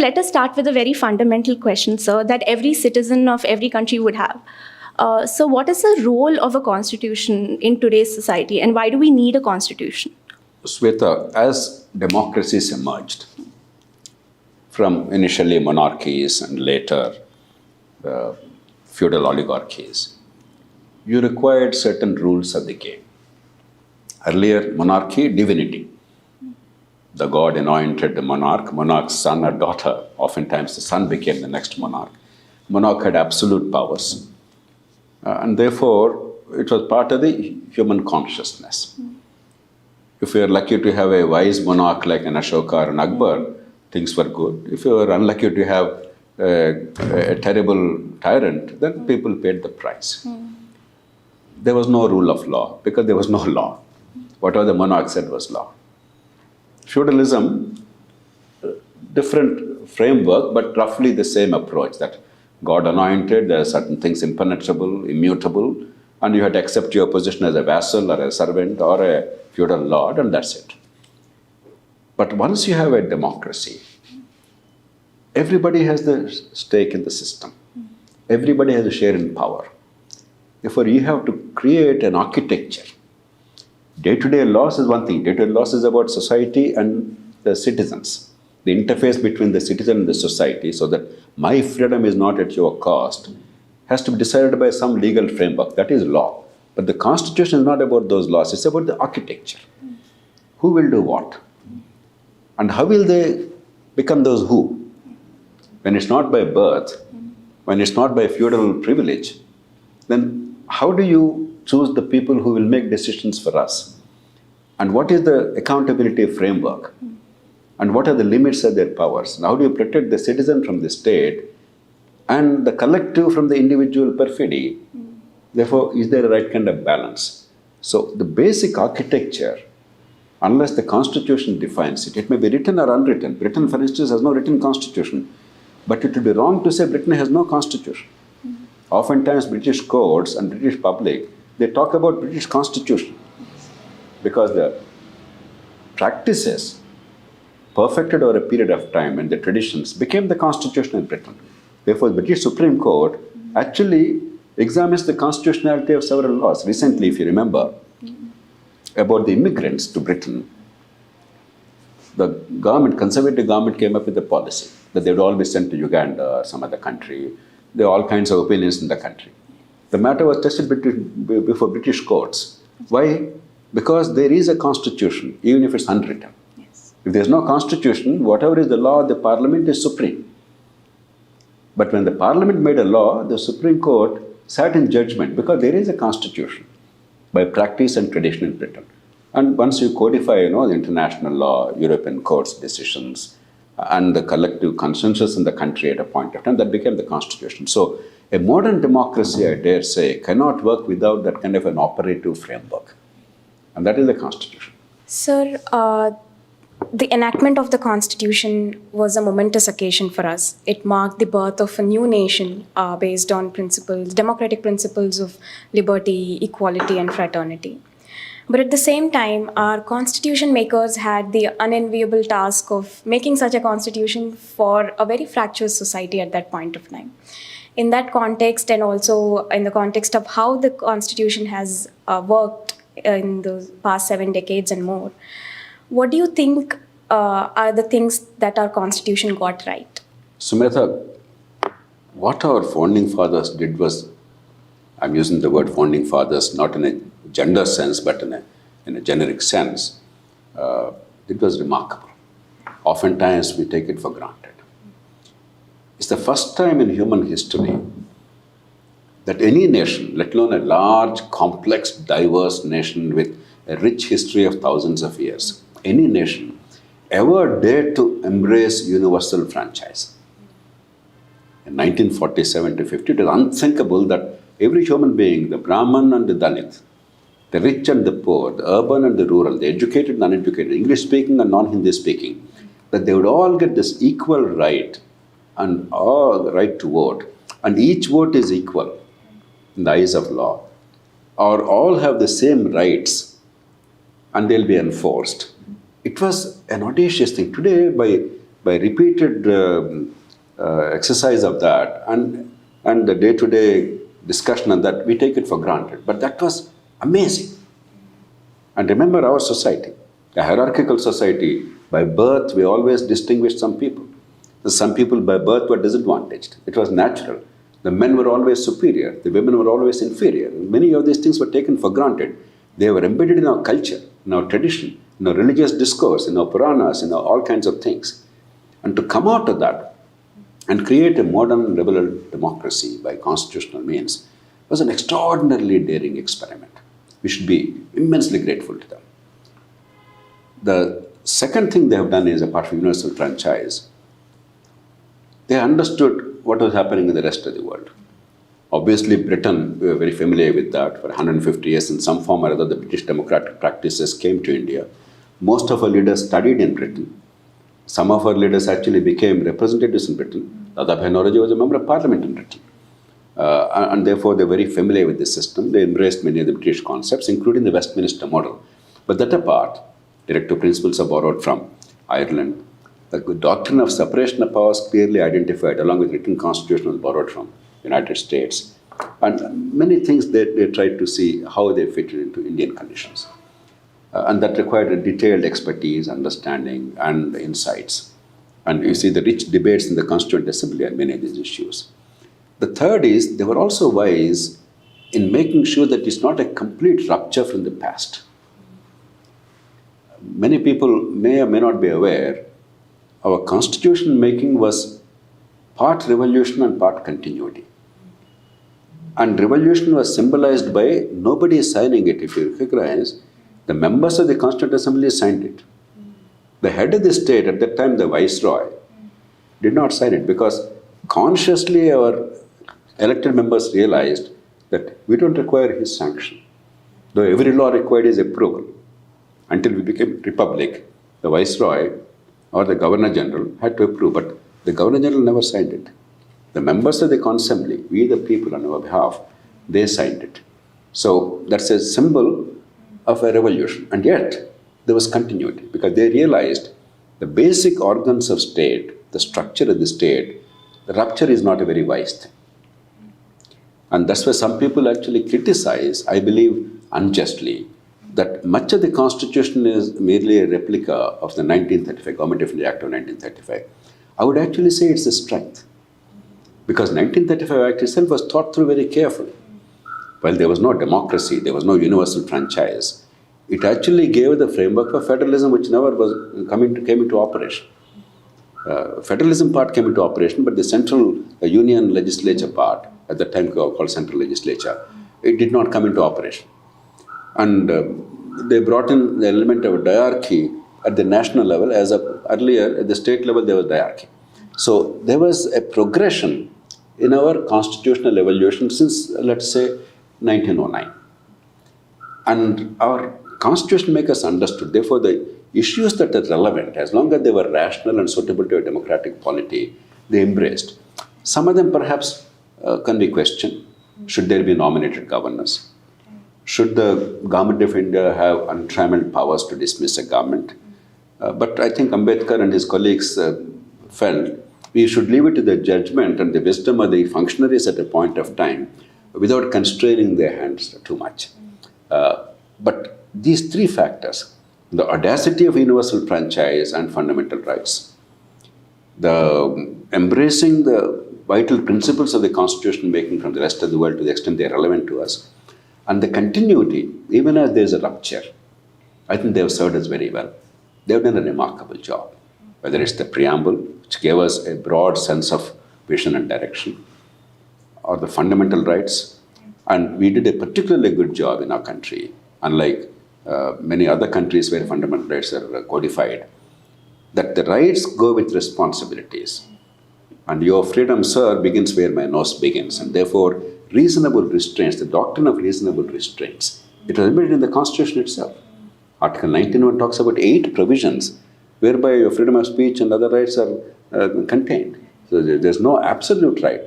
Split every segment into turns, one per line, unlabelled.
let us start with a very fundamental question, sir, that every citizen of every country would have. So what is the role of a constitution in today's society, and why do we need a constitution?
Sweta, as democracies emerged from initially monarchies and later feudal oligarchies, you required certain rules of the game. Earlier, monarchy, divinity. The god anointed the monarch, monarch's son or daughter. Oftentimes, the son became the next monarch. Monarch had absolute powers. And therefore, it was part of the human consciousness. If you are lucky to have a wise monarch like an Ashoka or an Akbar, things were good. If you are unlucky to have a terrible tyrant, then people paid the price. There was no rule of law because there was no law. Whatever the monarch said was law. Feudalism, different framework, but roughly the same approach, that God anointed, there are certain things impenetrable, immutable, and you had to accept your position as a vassal or a servant or a feudal lord, and that's it. But once you have a democracy, everybody has the stake in the system. Everybody has a share in power. Therefore, you have to create an architecture. Day-to-day laws is one thing. Day-to-day laws is about society and the citizens. The interface between the citizen and the society, so that my freedom is not at your cost, has to be decided by some legal framework. That is law. But the Constitution is not about those laws. It's about the architecture. Who will do what? And how will they become those who? When it's not by birth, when it's not by feudal privilege, then how do you choose the people who will make decisions for us? And what is the accountability framework? And what are the limits of their powers? And how do you protect the citizen from the state and the collective from the individual perfidy? Therefore, is there a right kind of balance? So the basic architecture, unless the Constitution defines it, it may be written or unwritten. Britain, for instance, has no written Constitution. But it would be wrong to say Britain has no Constitution. Oftentimes, British courts and British public, they talk about British Constitution because the practices perfected over a period of time and the traditions became the Constitution in Britain. Therefore, the British Supreme Court actually examines the constitutionality of several laws. Recently, if you remember, about the immigrants to Britain, the government, conservative government, came up with a policy that they would all be sent to Uganda or some other country. There are all kinds of opinions in the country. The matter was tested before British courts. Why? Because there is a constitution, even if it's unwritten.
Yes.
If there's no constitution, whatever is the law of the parliament is supreme. But when the parliament made a law, the Supreme Court sat in judgment because there is a constitution by practice and tradition in Britain. And once you codify, the international law, European courts' decisions, and the collective consensus in the country at a point of time, that became the constitution. So a modern democracy, I dare say, cannot work without that kind of an operative framework. And that is the Constitution.
Sir, the enactment of the Constitution was a momentous occasion for us. It marked the birth of a new nation based on democratic principles of liberty, equality, and fraternity. But at the same time, our constitution makers had the unenviable task of making such a constitution for a very fractious society at that point of time. In that context, and also in the context of how the constitution has worked in the past 7 decades and more, what do you think are the things that our constitution got right?
Sumedha, what our founding fathers did was, I'm using the word founding fathers not in a gender sense, but in a generic sense, it was remarkable. Oftentimes, we take it for granted. It's the first time in human history that any nation, let alone a large, complex, diverse nation with a rich history of thousands of years, any nation ever dared to embrace universal franchise. In 1947 to 50, it was unthinkable that every human being, the Brahmin and the Dalit, the rich and the poor, the urban and the rural, the educated and uneducated, English-speaking and non-Hindi-speaking, that they would all get this equal right and all the right to vote, and each vote is equal in the eyes of law, or all have the same rights and they'll be enforced. It was an audacious thing. Today, by by repeated exercise of that and the day-to-day discussion on that, we take it for granted. But that was amazing. And remember our society, a hierarchical society, by birth we always distinguished some people. Some people by birth were disadvantaged. It was natural. The men were always superior, the women were always inferior. Many of these things were taken for granted. They were embedded in our culture, in our tradition, in our religious discourse, in our Puranas, in all kinds of things. And to come out of that and create a modern liberal democracy by constitutional means was an extraordinarily daring experiment. We should be immensely grateful to them. The second thing they have done is, apart from universal franchise, they understood what was happening in the rest of the world. Obviously, Britain, we were very familiar with that. For 150 years, in some form or other, the British democratic practices came to India. Most of our leaders studied in Britain. Some of our leaders actually became representatives in Britain. Dadabhai Naoroji was a member of parliament in Britain. And therefore, they're very familiar with the system. They embraced many of the British concepts, including the Westminster model. But that apart, directive principles are borrowed from Ireland. The doctrine of separation of powers clearly identified, along with written constitution, was borrowed from United States. And many things they tried to see how they fitted into Indian conditions. And that required a detailed expertise, understanding, and insights. And you see the rich debates in the Constituent Assembly on many of these issues. The third is, they were also wise in making sure that it's not a complete rupture from the past. Many people may or may not be aware, our constitution making was part revolution and part continuity. And revolution was symbolized by nobody signing it. If you recognize, the members of the Constituent Assembly signed it. The head of the state, at that time the Viceroy, did not sign it because consciously our elected members realized that we don't require his sanction. Though every law required his approval. Until we became republic, the Viceroy or the Governor General had to approve, but the Governor General never signed it. The members of the Assembly, we the people on our behalf, they signed it. So that's a symbol of a revolution. And yet, there was continuity because they realized the basic organs of state, the structure of the state, the rupture is not a very wise thing. And that's why some people actually criticize, I believe unjustly, that much of the Constitution is merely a replica of the 1935 Government of India Act of 1935. I would actually say it's a strength. Because 1935 Act itself was thought through very carefully. While there was no democracy, there was no universal franchise, it actually gave the framework for federalism, which never came into operation. Federalism part came into operation, but the central union legislature part, at that time called central legislature, it did not come into operation. And they brought in the element of diarchy at the national level, as earlier at the state level there was diarchy. So there was a progression in our constitutional evolution since, let's say, 1909. And our constitution makers understood, therefore, the issues that are relevant, as long as they were rational and suitable to a democratic polity, they embraced. Some of them perhaps can be questioned. Should there be nominated governors? Should the Government of India have untrammeled powers to dismiss a government? But I think Ambedkar and his colleagues felt we should leave it to the judgment and the wisdom of the functionaries at a point of time without constraining their hands too much. But these three factors, the audacity of universal franchise and fundamental rights, the embracing the vital principles of the constitution making from the rest of the world to the extent they are relevant to us, and the continuity, even as there is a rupture, I think they have served us very well. They have done a remarkable job. Whether it's the preamble, which gave us a broad sense of vision and direction, or the fundamental rights. And we did a particularly good job in our country, unlike many other countries where fundamental rights are codified, that the rights go with responsibilities. And your freedom, sir, begins where my nose begins. And therefore, reasonable restraints, the doctrine of reasonable restraints, it was embedded in the Constitution itself. Article 91 talks about 8 provisions whereby your freedom of speech and other rights are contained. So there's no absolute right.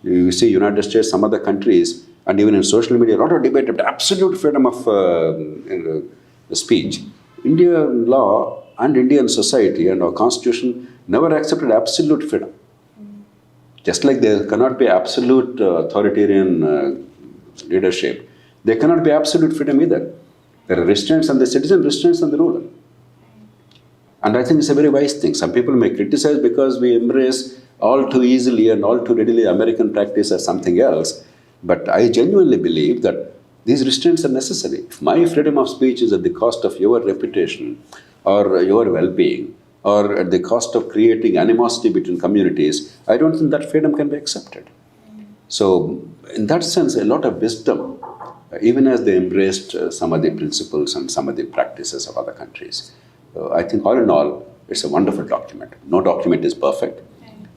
You see United States, some other countries, and even in social media, a lot of debate about absolute freedom of speech. Indian law and Indian society and our constitution never accepted absolute freedom. Just like there cannot be absolute authoritarian leadership, there cannot be absolute freedom either. There are restraints on the citizen, restraints on the ruler. And I think it's a very wise thing. Some people may criticize because we embrace all too easily and all too readily American practice or something else. But I genuinely believe that these restraints are necessary. If my freedom of speech is at the cost of your reputation or your well-being or at the cost of creating animosity between communities, I don't think that freedom can be accepted. So in that sense, a lot of wisdom, even as they embraced some of the principles and some of the practices of other countries. I think all in all, it's a wonderful document. No document is perfect.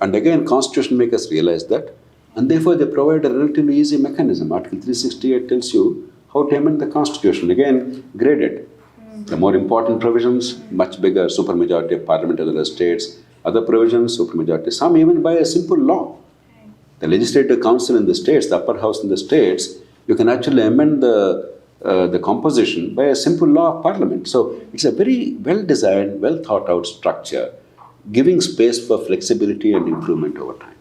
And again, Constitution makes us realize that. And therefore, they provide a relatively easy mechanism. Article 368 tells you how to amend the Constitution. Again, graded. The more important provisions, much bigger supermajority of parliament of the states. Other provisions, supermajority. Some even by a simple law. The Legislative Council in the states, the upper house in the states, you can actually amend the composition by a simple law of parliament. So it's a very well-designed, well-thought-out structure, giving space for flexibility and improvement over time.